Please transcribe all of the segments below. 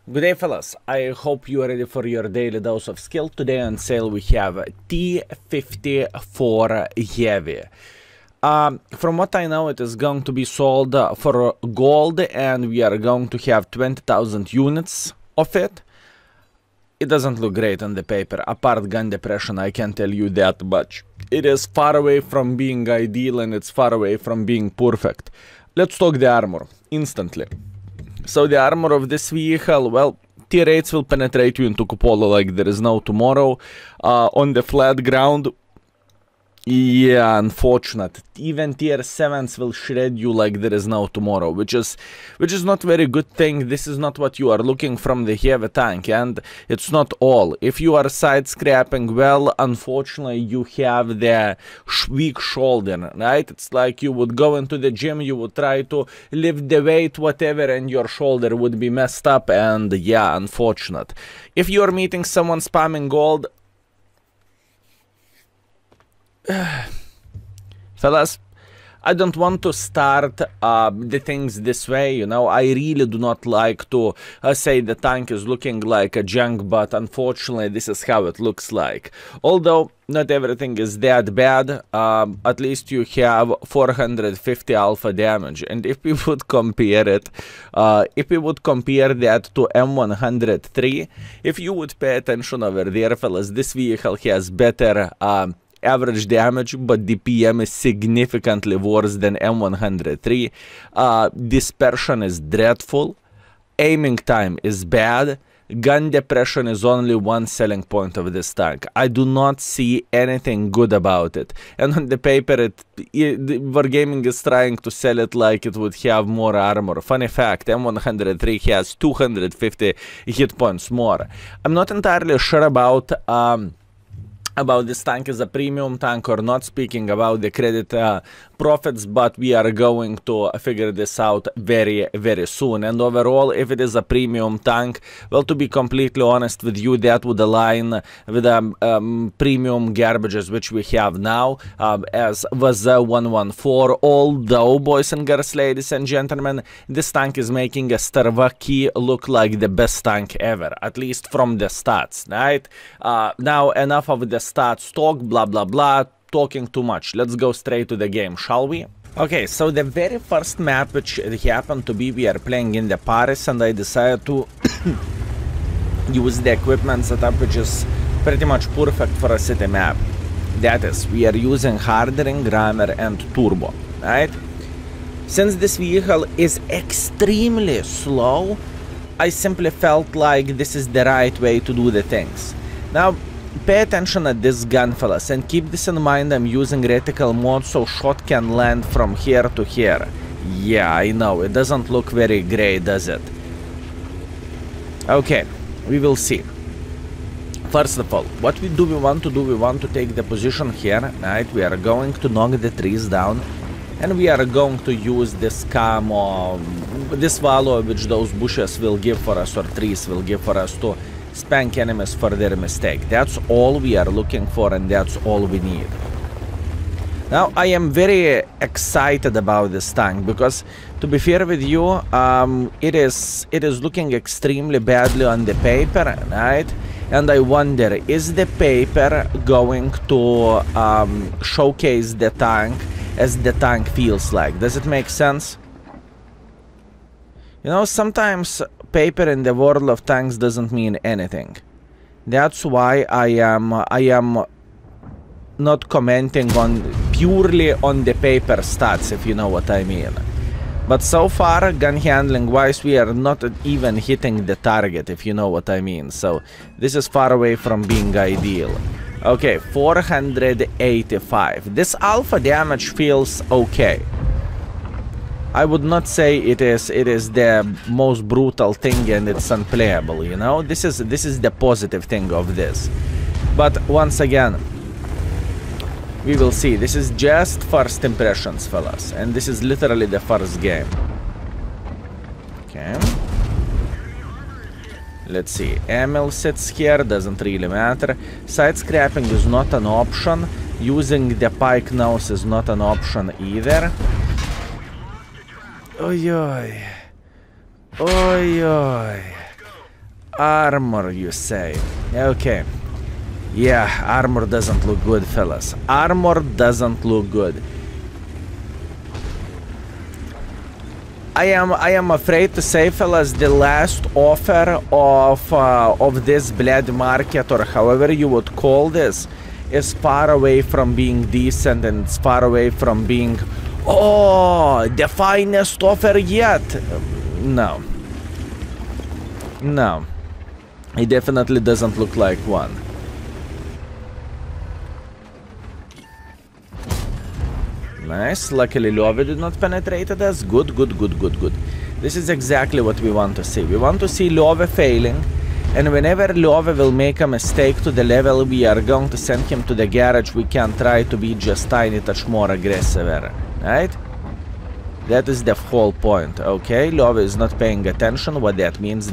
Good day, fellas. I hope you are ready for your daily dose of skill. Today on sale we have T54 Heavy. From what I know, it is going to be sold for gold, and we are going to have 20,000 units of it. It doesn't look great on the paper. Apart gun depression, I can tell you that much. It is far away from being ideal, and it's far away from being perfect. Let's talk the armor instantly. So the armor of this vehicle, well, tier 8s will penetrate you into cupola like there is no tomorrow. On the flat ground, yeah, unfortunate. Even tier 7s will shred you like there is no tomorrow, which is not very good thing. This is not what you are looking from the heavy tank, and it's not all. If you are side scrapping, well, unfortunately, you have the weak shoulder, right? It's like you would go into the gym, you would try to lift the weight, whatever, and your shoulder would be messed up, and yeah, unfortunate. If you are meeting someone spamming gold, fellas, I don't want to start the things this way, you know. I really do not like to say the tank is looking like a junk, but unfortunately this is how it looks like. Although not everything is that bad, at least you have 450 alpha damage, and if we would compare it, if we would compare that to M103, if you would pay attention over there, fellas, this vehicle has better average damage, but DPM is significantly worse than M103. Dispersion is dreadful. Aiming time is bad. Gun depression is only one selling point of this tank. I do not see anything good about it. And on the paper, Wargaming is trying to sell it like it would have more armor. Funny fact, M103 has 250 hit points more. I'm not entirely sure about this tank is a premium tank or not, speaking about the credit profits, but we are going to figure this out very, very soon. And overall, if it is a premium tank, well, to be completely honest with you, that would align with the premium garbages which we have now, as was 114. Although, boys and girls, ladies and gentlemen, this tank is making a Starvaki look like the best tank ever, at least from the stats, right? Now, enough of the stats talk, blah blah blah, talking too much. Let's go straight to the game, shall we? Okay, so the very first map which happened to be, we are playing in the Paris, and I decided to use the equipment setup which is pretty much perfect for a city map. That is, we are using Hardening, Rammer and Turbo, right? Since this vehicle is extremely slow, I simply felt like this is the right way to do the things. Now, pay attention at this gun, fellas, and keep this in mind. I'm using reticle mode, so shot can land from here to here. Yeah, I know, it doesn't look very great, does it? Okay, we will see. First of all, what we want to do, we want to take the position here, right? We are going to knock the trees down, and we are going to use this camo, this value which those bushes will give for us, or trees will give for us, to spank enemies for their mistake. That's all we are looking for, and that's all we need. Now, I am very excited about this tank because, to be fair with you, it is looking extremely badly on the paper, right? And I wonder, is the paper going to showcase the tank as the tank feels like? Does it make sense? You know, sometimes paper in the world of tanks doesn't mean anything. That's why I am not commenting on purely on the paper stats, if you know what I mean. But so far, gun handling wise, we are not even hitting the target, if you know what I mean. So this is far away from being ideal. Okay, 485. This alpha damage feels okay. I would not say it is the most brutal thing and it's unplayable, you know. This is the positive thing of this. But once again, we will see. This is just first impressions, fellas, and this is literally the first game. Okay. Let's see. Emil sits here, doesn't really matter. Side scrapping is not an option. Using the pike nose is not an option either. Oi, oi. Oi, oi. Armor, you say? Okay. Yeah, armor doesn't look good, fellas. Armor doesn't look good. I am afraid to say, fellas, the last offer of this blood market, or however you would call this, is far away from being decent, and it's far away from being, oh, the finest offer yet. No. No. It definitely doesn't look like one. Nice. Luckily, Love did not penetrate us. Good, good, good, good, good. This is exactly what we want to see. We want to see Love failing. And whenever Love will make a mistake to the level, we are going to send him to the garage. We can try to be just tiny touch more aggressive. Right? That is the whole point. Okay, Love is not paying attention. What that means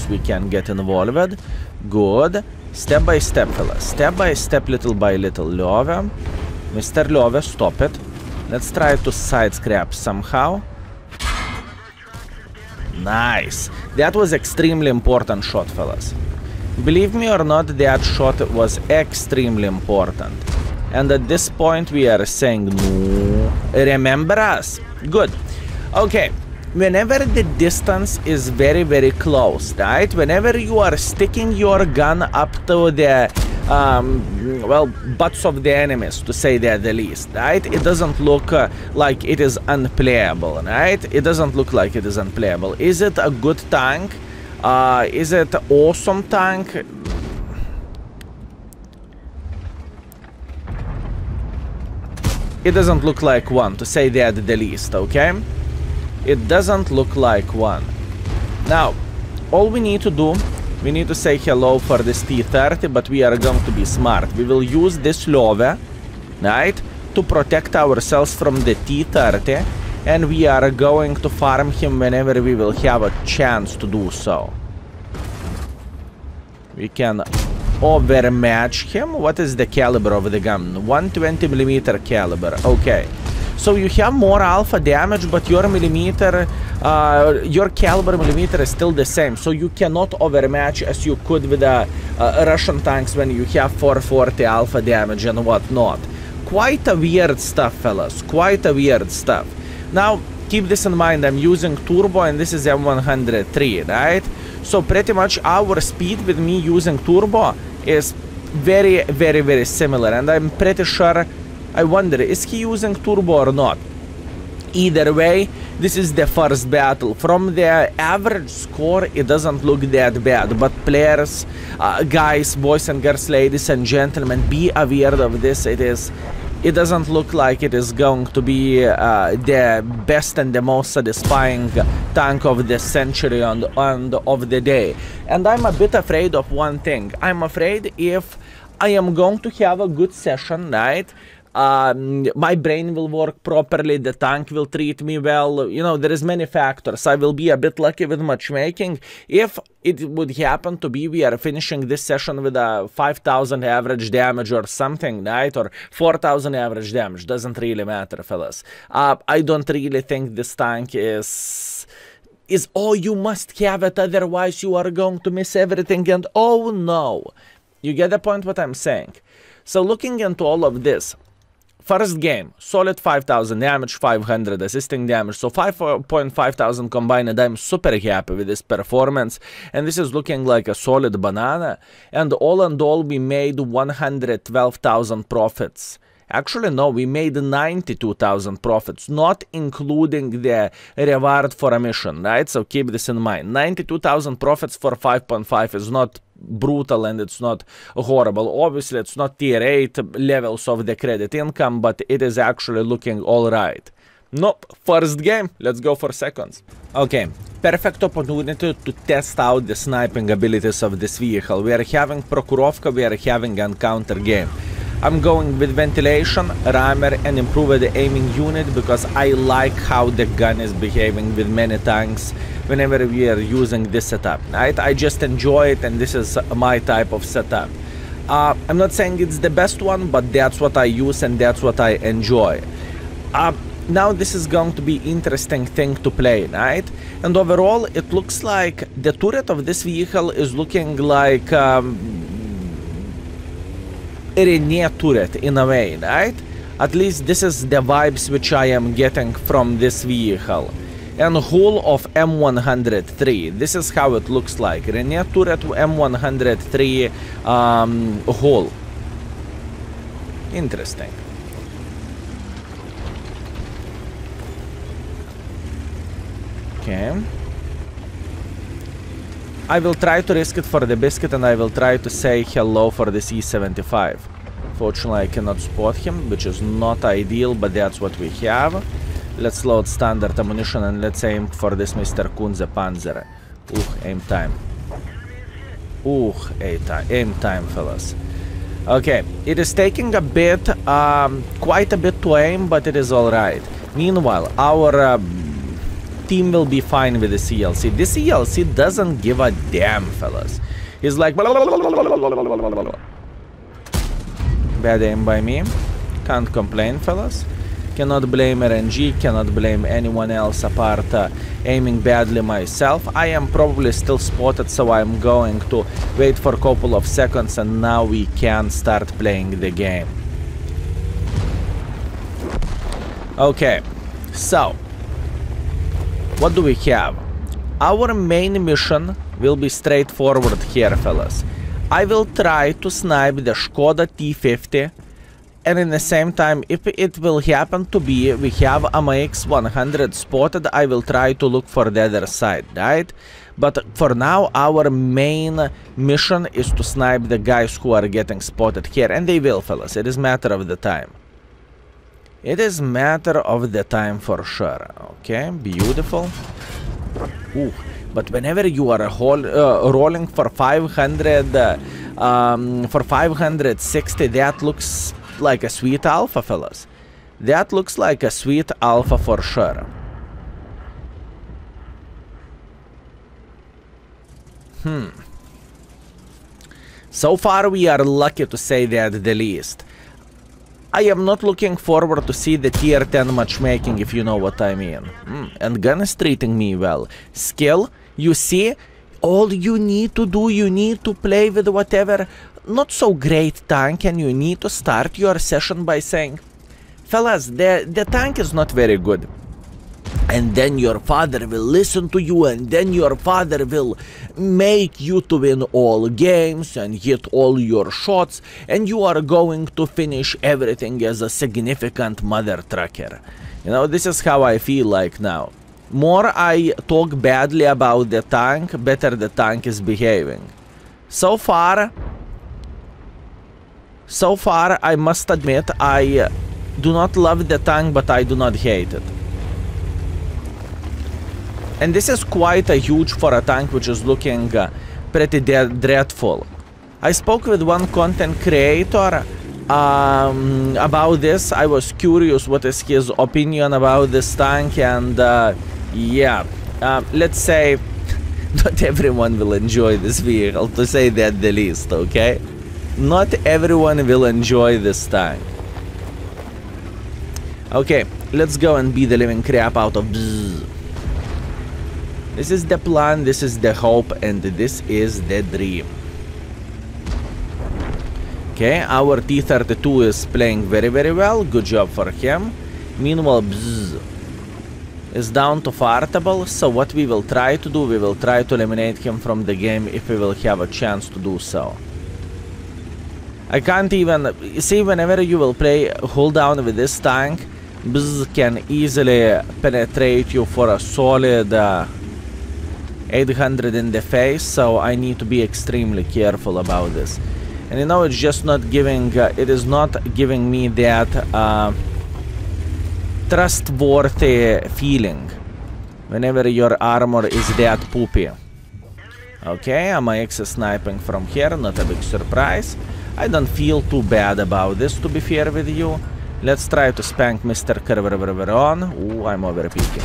we can get involved. Good. Step by step, fellas. Step by step, little by little. Love. Mr. Love, stop it. Let's try to side scrap somehow. Nice. That was extremely important shot, fellas. Believe me or not, that shot was extremely important. And at this point, we are saying no. Remember us? Good. Okay. Whenever the distance is very, very close, right? Whenever you are sticking your gun up to the, well, butts of the enemies, to say that the least, right? It doesn't look like it is unplayable, right? It doesn't look like it is unplayable. Is it a good tank? Is it an awesome tank? It doesn't look like one, to say that the least, okay? It doesn't look like one. Now, all we need to do, we need to say hello for this T30, but we are going to be smart. We will use this Love, right, to protect ourselves from the T30, and we are going to farm him whenever we will have a chance to do so. We can overmatch him. What is the caliber of the gun? 120mm caliber. Okay. So you have more alpha damage, but your millimeter, your caliber millimeter is still the same. So you cannot overmatch as you could with the Russian tanks when you have 440 alpha damage and whatnot. Quite a weird stuff, fellas. Quite a weird stuff. Now, keep this in mind. I'm using turbo and this is M103, right? So pretty much our speed with me using turbo is very, very, very similar. And I'm pretty sure... I wonder, is he using turbo or not? Either way, this is the first battle. From the average score, it doesn't look that bad. But players, guys, boys and girls, ladies and gentlemen, be aware of this. It doesn't look like it is going to be the best and the most satisfying tank of the century and of the day. And I'm a bit afraid of one thing. I'm afraid if I am going to have a good session, right? My brain will work properly, the tank will treat me well, you know, there is many factors. I will be a bit lucky with matchmaking. If it would happen to be we are finishing this session with a 5,000 average damage or something, right, or 4,000 average damage, doesn't really matter, fellas. I don't really think this tank is oh, you must have it, otherwise you are going to miss everything, and oh no. You get the point what I'm saying? So looking into all of this, first game, solid 5,000 damage, 500 assisting damage, so 5,500 combined, and I'm super happy with this performance, and this is looking like a solid banana, and all in all we made 112,000 profits. Actually, no, we made 92,000 profits, not including the reward for a mission, right? So keep this in mind. 92,000 profits for 5.5 is not brutal and it's not horrible. Obviously, it's not tier 8 levels of the credit income, but it is actually looking all right. Nope, first game, let's go for seconds. Okay, perfect opportunity to test out the sniping abilities of this vehicle. We are having Prokhorovka, we are having a counter game. I'm going with ventilation, rammer, and improved aiming unit because I like how the gun is behaving with many tanks whenever we are using this setup, right? I just enjoy it, and this is my type of setup. I'm not saying it's the best one, but that's what I use and that's what I enjoy. now this is going to be interesting thing to play, right? And overall, it looks like the turret of this vehicle is looking like Rene turret in a way, right? At least this is the vibes which I am getting from this vehicle. And hull of M103. This is how it looks like. Rene turret M103 hull. Interesting. Okay. I will try to risk it for the biscuit, and I will try to say hello for the C75. Fortunately, I cannot spot him, which is not ideal, but that's what we have. Let's load standard ammunition and let's aim for this Mr. Kunze Panzer. Aim time. Aim time, fellas. Okay, it is taking a bit, quite a bit to aim, but it is alright. Meanwhile, our team will be fine with the CLC. This CLC doesn't give a damn, fellas. He's like... Bad aim by me. Can't complain, fellas. Cannot blame RNG, cannot blame anyone else apart aiming badly myself. I am probably still spotted, so I'm going to wait for a couple of seconds and now we can start playing the game. Okay, so what do we have? Our main mission will be straightforward here, fellas. I will try to snipe the Skoda T50. And in the same time, if it will happen to be, we have a MX-100 spotted, I will try to look for the other side, right? But for now, our main mission is to snipe the guys who are getting spotted here. And they will, fellas. It is matter of the time. It is matter of the time for sure. Okay, beautiful. Ooh, but whenever you are rolling for 560, that looks like a sweet alpha, fellas. That looks like a sweet alpha for sure. So far we are lucky, to say that the least. I am not looking forward to see the tier 10 matchmaking, if you know what I mean. And gun is treating me well. Skill, you see, all you need to do, you need to play with whatever not so great tank, and you need to start your session by saying, fellas, the tank is not very good. And then your father will listen to you, and then your father will make you to win all games and hit all your shots, and you are going to finish everything as a significant mother trucker. You know, this is how I feel like now. More I talk badly about the tank, better the tank is behaving. So far, I must admit, I do not love the tank, but I do not hate it. And this is quite a huge for a tank which is looking pretty dreadful. I spoke with one content creator about this. I was curious what is his opinion about this tank, and yeah, let's say not everyone will enjoy this vehicle, to say that the least, okay? Not everyone will enjoy this tank. Okay, let's go and beat the living crap out of Bzzz. This is the plan, this is the hope, and this is the dream. Okay, our T52 is playing very, very well. Good job for him. Meanwhile, Bzzz is down to fartable. So what we will try to do, we will try to eliminate him from the game if we will have a chance to do so. I can't even... See, whenever you will play hold down with this tank, Bzzz can easily penetrate you for a solid 800 in the face, so I need to be extremely careful about this. And you know, it's just not giving... it is not giving me that trustworthy feeling whenever your armor is that poopy. Okay, MIX is sniping from here, not a big surprise. I don't feel too bad about this, to be fair with you. Let's try to spank Mr. Kerveron. Ooh, I'm overpeaking.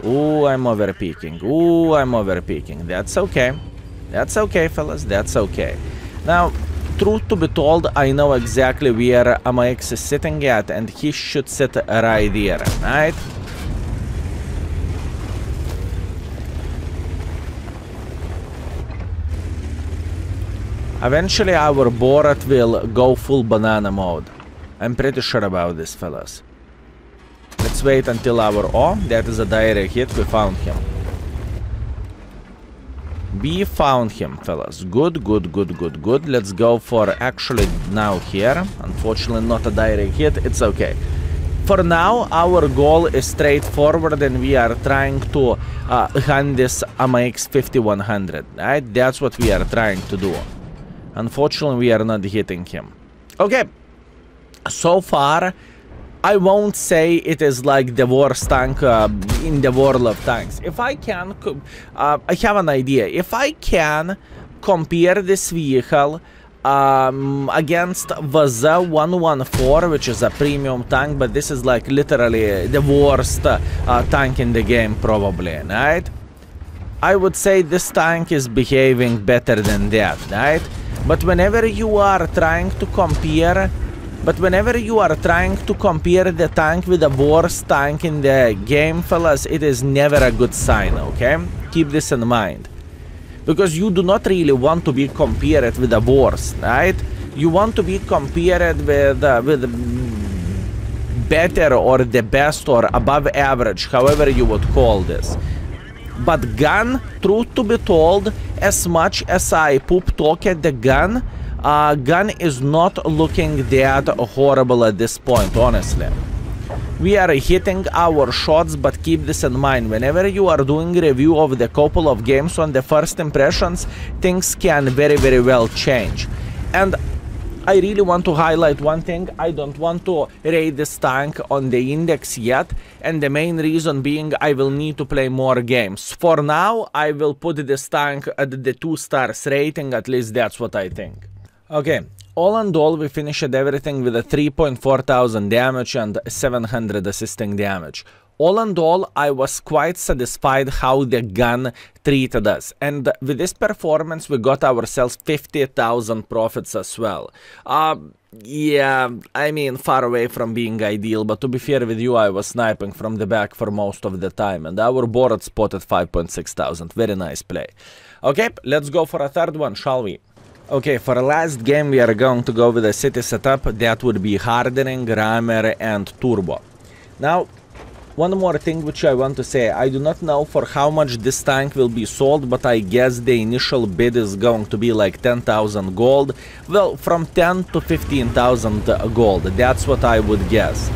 Ooh, I'm overpeaking. Ooh, I'm overpeaking. That's okay. That's okay, fellas. That's okay. Now, truth to be told, I know exactly where AMX is sitting at, and he should sit right there, right? Eventually our Borat will go full banana mode. I'm pretty sure about this, fellas. Let's wait until our... Oh, that is a direct hit. We found him. We found him, fellas. Good, good, good, good, good. Let's go for actually now here. Unfortunately, not a direct hit. It's okay. For now, our goal is straightforward, and we are trying to hunt this AMX 5100. Right? That's what we are trying to do. Unfortunately, we are not hitting him. Okay. So far, I won't say it is like the worst tank in the world of tanks. If I can, I have an idea. If I can compare this vehicle against Vaza 114, which is a premium tank, but this is like literally the worst tank in the game probably, right? I would say this tank is behaving better than that, right? But whenever you are trying to compare... the tank with the worst tank in the game, fellas, it is never a good sign, okay? Keep this in mind. Because you do not really want to be compared with the worst, right? You want to be compared with better or the best or above average, however you would call this. But gun, truth to be told, as much as I poop talk at the gun, gun is not looking that horrible at this point, honestly. We are hitting our shots, but keep this in mind. Whenever you are doing review of the couple of games on the first impressions, things can very, very well change. And I really want to highlight one thing. I don't want to rate this tank on the index yet, and the main reason being I will need to play more games. For now, I will put this tank at the 2 stars rating, at least that's what I think. Okay, all in all, we finished everything with a 3,400 damage and 700 assisting damage. All in all, I was quite satisfied how the gun treated us. And with this performance, we got ourselves 50,000 profits as well. Yeah, I mean, far away from being ideal, but to be fair with you, I was sniping from the back for most of the time. And our board spotted 5,600. Very nice play. Okay, let's go for a third one, shall we? Okay, for the last game, we are going to go with a city setup. That would be hardening, rammer, and turbo. Now, one more thing which I want to say, I do not know for how much this tank will be sold, but I guess the initial bid is going to be like 10,000 gold. Well, from 10 to 15,000 gold, that's what I would guess.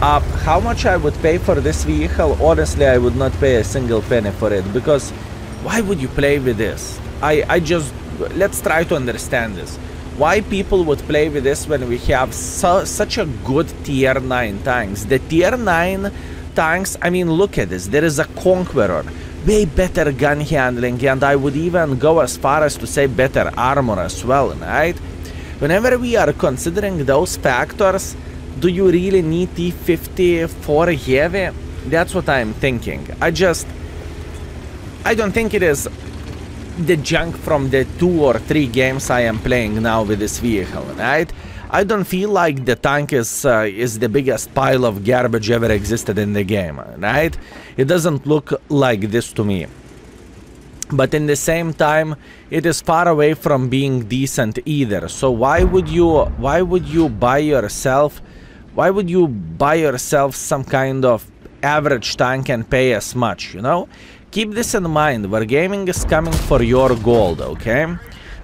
How much I would pay for this vehicle? Honestly, I would not pay a single penny for it, because why would you play with this? Let's try to understand this. Why people would play with this when we have such a good tier 9 tanks? The tier 9 tanks, I mean, look at this. There is a Conqueror, way better gun handling, and I would even go as far as to say better armor as well, right? Whenever we are considering those factors, do you really need T54 heavy? That's what I'm thinking. I don't think it is the junk from the 2 or 3 games I am playing now with this vehicle, right? I don't feel like the tank is the biggest pile of garbage ever existed in the game, right? It doesn't look like this to me. But in the same time, it is far away from being decent either. So why would you buy yourself some kind of average tank and pay as much, you know? Keep this in mind. Wargaming is coming for your gold, okay?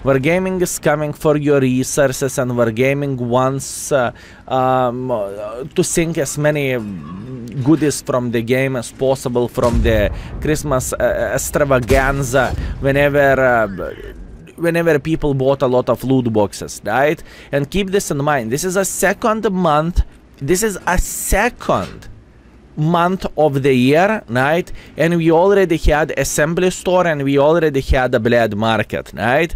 Wargaming is coming for your resources, and Wargaming wants to sink as many goodies from the game as possible from the Christmas extravaganza whenever people bought a lot of loot boxes, right? And keep this in mind. This is a second month of the year, right? And we already had assembly store, and we already had a blade market, right?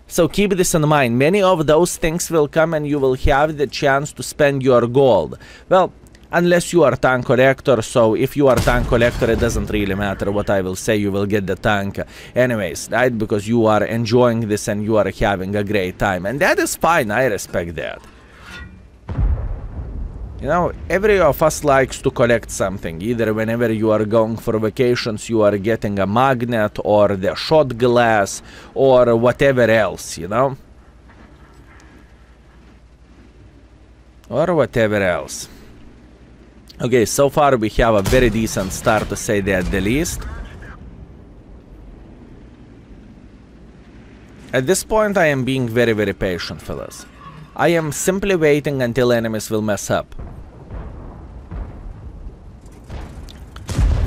So keep this in mind. Many of those things will come, and you will have the chance to spend your gold. Well, Unless you are tank collector, so if you are tank collector, it doesn't really matter what I will say, you will get the tank anyways, right? Because you are enjoying this and you are having a great time. And that is fine, I respect that. You know, every of us likes to collect something. Either whenever you are going for vacations, you are getting a magnet or the shot glass or whatever else, you know? Or whatever else. Okay, so far we have a very decent start, to say that the least. At this point I am being very, very patient, fellas. I am simply waiting until enemies will mess up.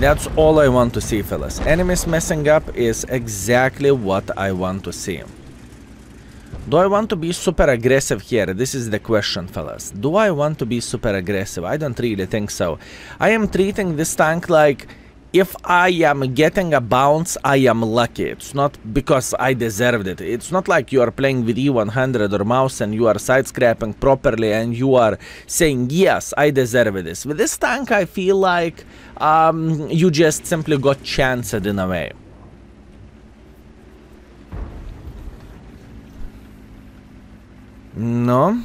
That's all I want to see, fellas. Enemies messing up is exactly what I want to see. Do I want to be super aggressive here? This is the question, fellas. Do I want to be super aggressive? I don't really think so. I am treating this tank like if I am getting a bounce, I am lucky. It's not because I deserved it. It's not like you are playing with E100 or mouse and you are side-scrapping properly and you are saying, yes, I deserve this. With this tank, I feel like you just simply got chanced in a way. No?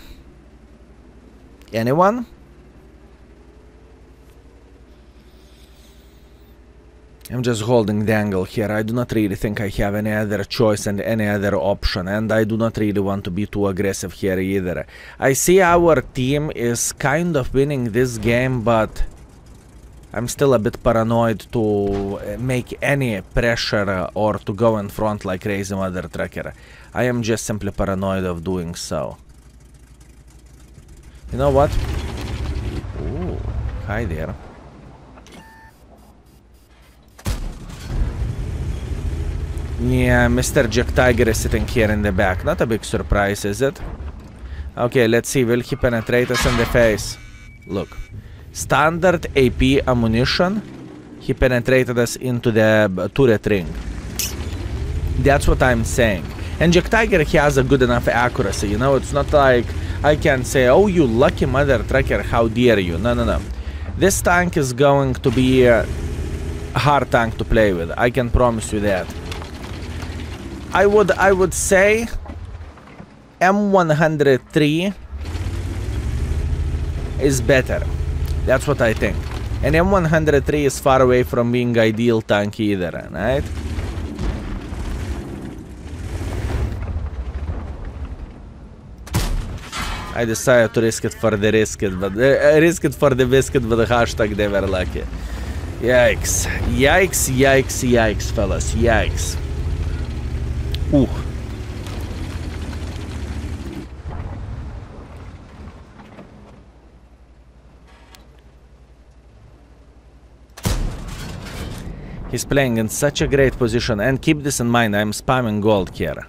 Anyone? I'm just holding the angle here. I do not really think I have any other choice and any other option, and I do not really want to be too aggressive here either. I see our team is kind of winning this game, but I'm still a bit paranoid to make any pressure or to go in front like crazy mother trucker. I am just simply paranoid of doing so. You know what? Ooh, hi there. Yeah, Mr. Jack Tiger is sitting here in the back. Not a big surprise, is it? Okay, let's see. Will he penetrate us in the face? Look. Standard AP ammunition. He penetrated us into the turret ring. That's what I'm saying. And Jack Tiger, he has a good enough accuracy, you know? It's not like I can say, oh, you lucky mother trucker, how dare you. No, no, no. This tank is going to be a hard tank to play with. I can promise you that. I would say M103 is better. That's what I think. And M103 is far away from being ideal tank either, right? I decided to risk it for the biscuit, but risk it for the biscuit with the hashtag they were lucky. Yikes. Yikes, yikes, yikes, fellas. Yikes. Ooh. He's playing in such a great position, and keep this in mind, I'm spamming gold here.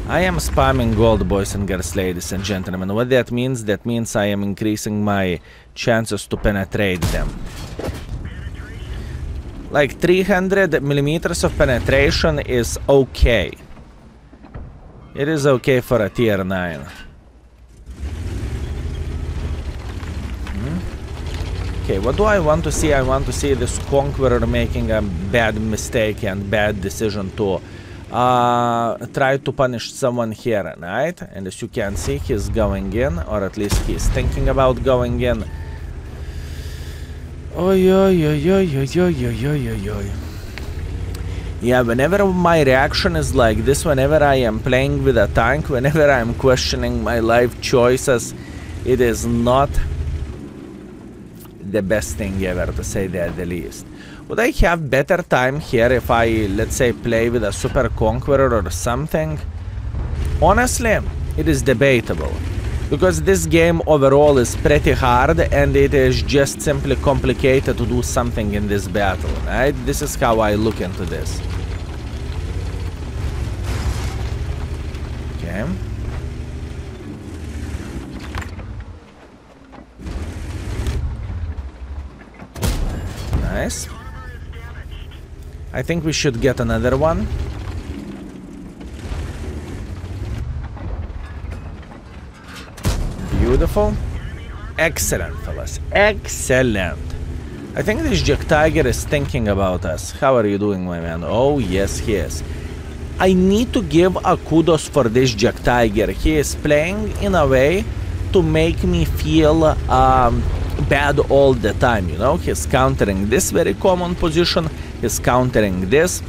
I am spamming gold, boys and girls, ladies and gentlemen. What that means I am increasing my chances to penetrate them. Like 300 millimeters of penetration is okay. It is okay for a tier 9. Okay, what do I want to see? I want to see this Conqueror making a bad mistake and bad decision to try to punish someone here, right? And as you can see, he's going in, or at least he's thinking about going in. Oy, oy, oy, oy, oy, oy, oy, oy, oy. Yeah, whenever my reaction is like this, whenever I am playing with a tank, whenever I am questioning my life choices, it is not the best thing ever, to say that the least. Would I have better time here if I, let's say, play with a Super Conqueror or something? Honestly, it is debatable. Because this game overall is pretty hard and it is just simply complicated to do something in this battle, right? This is how I look into this. Okay. Nice. I think we should get another one. Beautiful. Excellent, fellas. Excellent. I think this Jack Tiger is thinking about us. How are you doing, my man? Oh, yes, he is. I need to give a kudos for this Jack Tiger. He is playing in a way to make me feel bad all the time, you know? He's countering this very common position. He's countering this.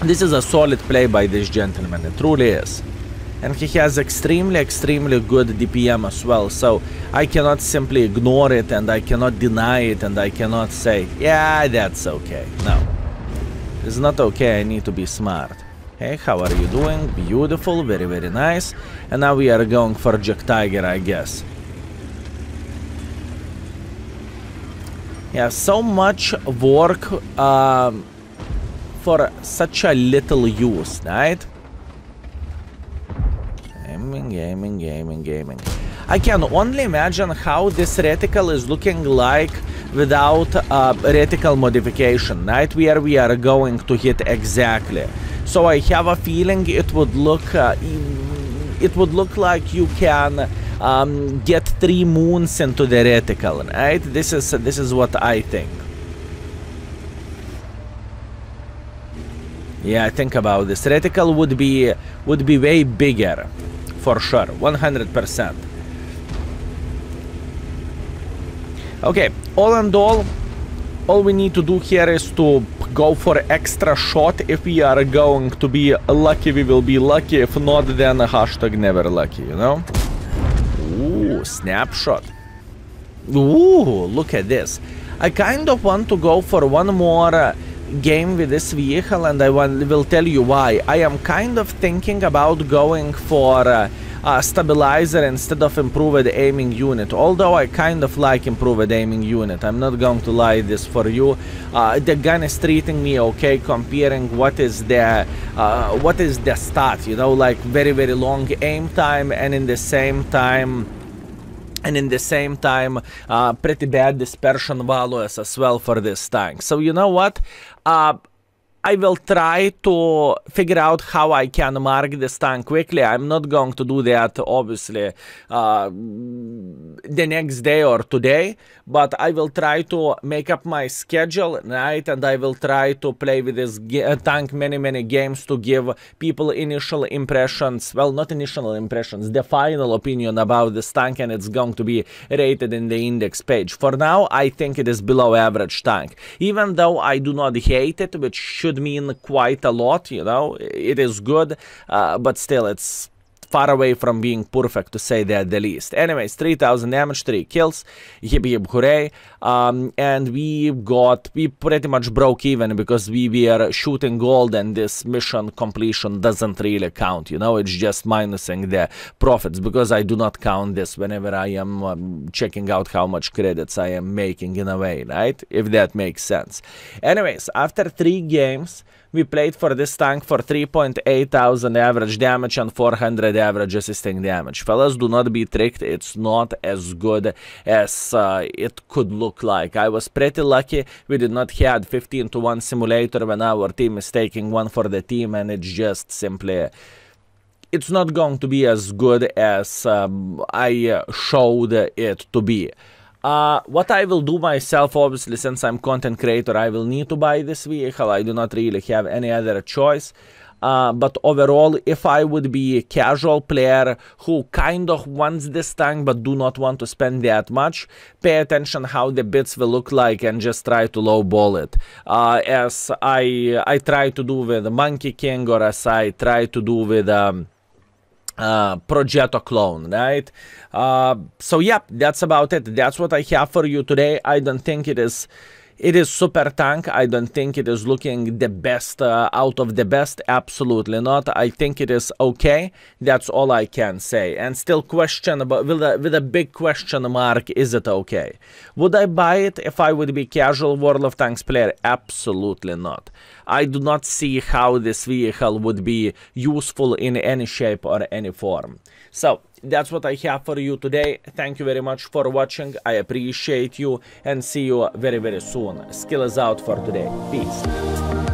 This is a solid play by this gentleman. It truly is. And he has extremely good DPM as well, so I cannot simply ignore it, and I cannot deny it, and I cannot say, yeah, that's okay. No, it's not okay. I need to be smart. Hey, how are you doing? Beautiful, very nice. And now we are going for Jack Tiger, I guess. Yeah, so much work for such a little use, right? Gaming. I can only imagine how this reticle is looking like without reticle modification, right? Where we are going to hit exactly. So I have a feeling it would look like you can get 3 moons into the reticle, right? This is what I think. Yeah, think about this. Reticle would be way bigger. For sure, 100%. Okay, all in all we need to do here is to go for extra shot. If we are going to be lucky, we will be lucky. If not, then hashtag never lucky, you know? Ooh, snapshot. Ooh, look at this. I kind of want to go for one more game with this vehicle, and I will tell you why. I am kind of thinking about going for stabilizer instead of improved aiming unit, although I kind of like improved aiming unit. I'm not going to lie this for you. The gun is treating me okay, comparing what is the stat, you know, like very long aim time, and in the same time pretty bad dispersion values as well for this tank. So you know what, I will try to figure out how I can mark this tank quickly. I'm not going to do that, obviously, the next day or today, but I will try to make up my schedule, right? And I will try to play with this tank many games to give people initial impressions. Well, not initial impressions, the final opinion about this tank, and it's going to be rated in the index page. For now, I think it is below average tank. Even though I do not hate it, which should mean quite a lot, you know, it is good, but still it's far away from being perfect, to say that the least. Anyways, 3000 damage, 3 kills, hip hooray, and we pretty much broke even because we were shooting gold, and this mission completion doesn't really count, you know, it's just minusing the profits, because I do not count this whenever I am checking out how much credits I am making in a way, right? If that makes sense. Anyways, after 3 games, we played for this tank for 3,800 average damage and 400 average assisting damage. Fellas, do not be tricked. It's not as good as it could look like. I was pretty lucky. We did not have 15-to-1 simulator when our team is taking one for the team, and it's just simply... it's not going to be as good as I showed it to be. What I will do myself, obviously, since I'm content creator, I will need to buy this vehicle. I do not really have any other choice. But overall, if I would be a casual player who kind of wants this tank but do not want to spend that much, pay attention how the bits will look like and just try to lowball it. As I try to do with Monkey King, or as I try to do with... Progetto clone, right? So yeah, that's about it. That's what I have for you today. I don't think it is super tank. I don't think it is looking the best out of the best. Absolutely not. I think it is okay. That's all I can say. And still question about, with a big question mark, is it okay? Would I buy it if I would be casual World of Tanks player? Absolutely not. I do not see how this vehicle would be useful in any shape or any form. So that's what I have for you today. Thank you very much for watching. I appreciate you, and see you very soon. Skill is out for today. Peace.